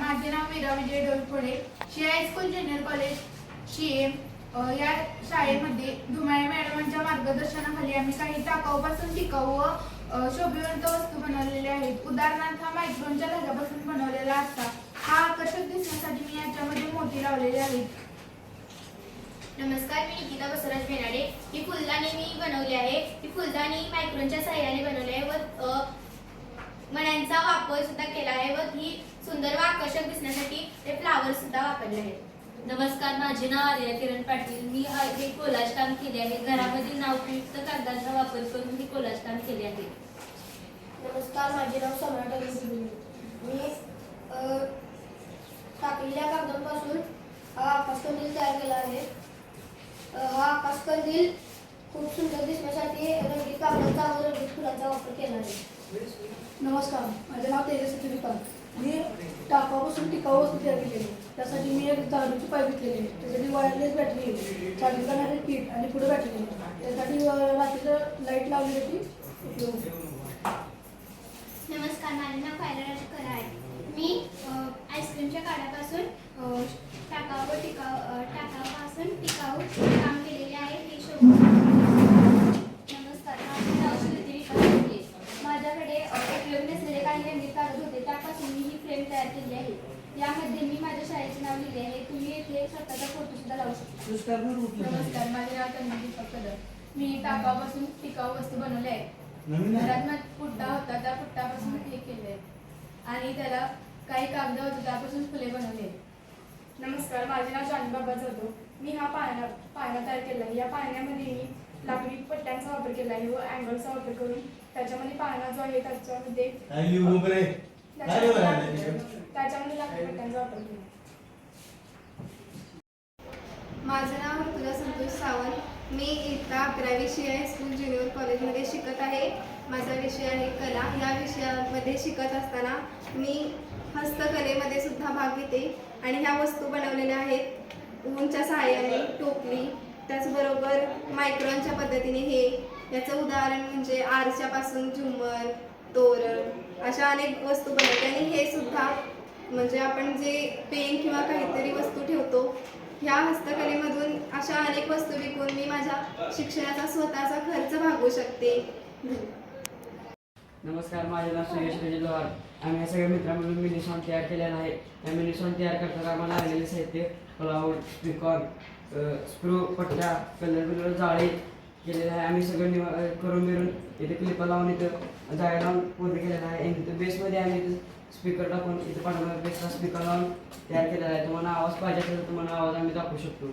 माझे नाव मीरा विजय डोईफोडे. शी high school junior college शिएम या शाळेमध्ये धुमाळे मॅडमांच्या मार्गदर्शनाखाली आम्ही काही टाकाऊपासून टिकाऊ व शोभिवंत वस्तू बनवलेल्या आहेत. उदाहरणार्थ हा मायक्रोनच्या धाग्यापासून बनवलेला आरसा. हा आकर्षक दिसण्यासाठी मी याच्यामध्ये मोती लावलेले आहेत. नमस्कार, मी निकिता बसवराज बेनाडे. ही फुलदाणी मी बनवली आहे. ही फुलदाणी मायक्रोनच्या सहाय्याने बनवली आहे व मण्यांचा वापर सुद्धा केला आहे व ही सुंदर व आकर्षक दिसण्यासाठी ते फ्लावर सुद्धा वापरले आहेत. नमस्कार, माझे नाव आर्या किरण पाटील. मी हे कोलाज काम केले आहे. घरामध्ये नावयुक्त कागदाचा वापर करून हे कोलाज काम केले आहे. नमस्कार, माझे नाव सम्राट अली. मी टाकलेल्या कागदापासून हा आकाशकंदील तयार केला आहे. हा आकाशकंदील खूप सुंदर दिसण्यासाठी रंगीत कागदाचा व रंगीत फुलांचा वापर केला आहे. नमस्कार, माझे नाव तेजस्वी श्रीकांत. मी टाकापासून टिकाऊ वस्तू तयार केली आहे. त्यासाठी मी एक झाडूची पाईप घेतलेली आहे. त्यासाठी वायरलेस बॅटरी, चार्जिंग करणारे किट आणि पुढे बॅटरी. त्यासाठी रात्रीचं लाईट लावली होती. नमस्कार, माझे नाव पायरा राजकर आहे. मी आईस्क्रीमच्या काड्यापासून टाकापासून टिकाऊ काम केलेले आहे. हे नमस्कार, माझे नाव श्रुती विकास. माझ्याकडे उपयोग नसलेले काही रंगीत कागद होते. त्यापासून मी ही फ्रेम तयार केली आहे. यामध्ये मी माझ्या शाळेचे नाव लिहिले आहे. तुम्ही येथे स्वतःचा फोटो सुद्धा लावू शकता. नमस्कार, माझे नाव तन्वी दीपक कदम. मी टाकापासून टिकाऊ वस्तू बनवल्या आहेत. घरात पुट्टा होता, त्या पुट्टापासून हे केले आहे आणि त्याला काही कागद होते त्यापासून फुले बनवले. नमस्कार, माझे नाव जानबाबा जाधव. मी हा पाळणा तयार केला आहे. या पाळण्यामध्ये मी लाकडी पट्ट्यांचा वापर केला आहे व अँगलचा वापर करून त्याच्यामध्ये पाळणा जो आहे त्याच्यामध्ये लाकडी पट्ट्यांचा वापर केला. माझं नाव ऋतुजा संतोष सावंत. मी इयत्ता 11वी हायस्कूल ज्युनियर कॉलेजमध्ये शिकत आहे. माझा विषय आहे कला. या विषयामध्ये शिकत असताना मी हस्तकलेमध्ये सुद्धा भाग घेते आणि ह्या वस्तू बनवलेल्या आहेत ऊनच्या सहाय्याने. टोपली, त्याचबरोबर मायक्रॉनच्या पद्धतीने हे. याचं उदाहरण म्हणजे आरशापासून झुम्मर, तोरण अशा अनेक वस्तू बनवते. आणि हे सुद्धा म्हणजे आपण जे पेन किंवा काहीतरी वस्तू ठेवतो, ह्या हस्तकलेमधून अशा अनेक वस्तू विकून मी माझ्या शिक्षणाचा स्वतःचा खर्च भागवू शकते. नमस्कार, माझे नाव सुरेश रजी लोहार. आम्ही या सगळ्या मित्रांमधून मिनी सॉन्ग तयार केलेला आहे. या मिनी सॉन्ग तयार करताना आम्हाला लागलेले साहित्य प्लाऊड, स्पीकर, स्क्रू, पट्ट्या, कलर जाळे केलेले आहे. आम्ही सगळं करून मिळून इथे क्लिपा लावून इथं जाळे लावून पूर्ण केलेला आहे. इथं बेसमध्ये आम्ही इथं स्पीकर टाकून इथं पाठवून बेसला स्पीकर लावून तयार केलेला आहे. तुम्हाला आवाज पाहिजे असेल तर तुम्हाला आवाज आम्ही दाखवू शकतो.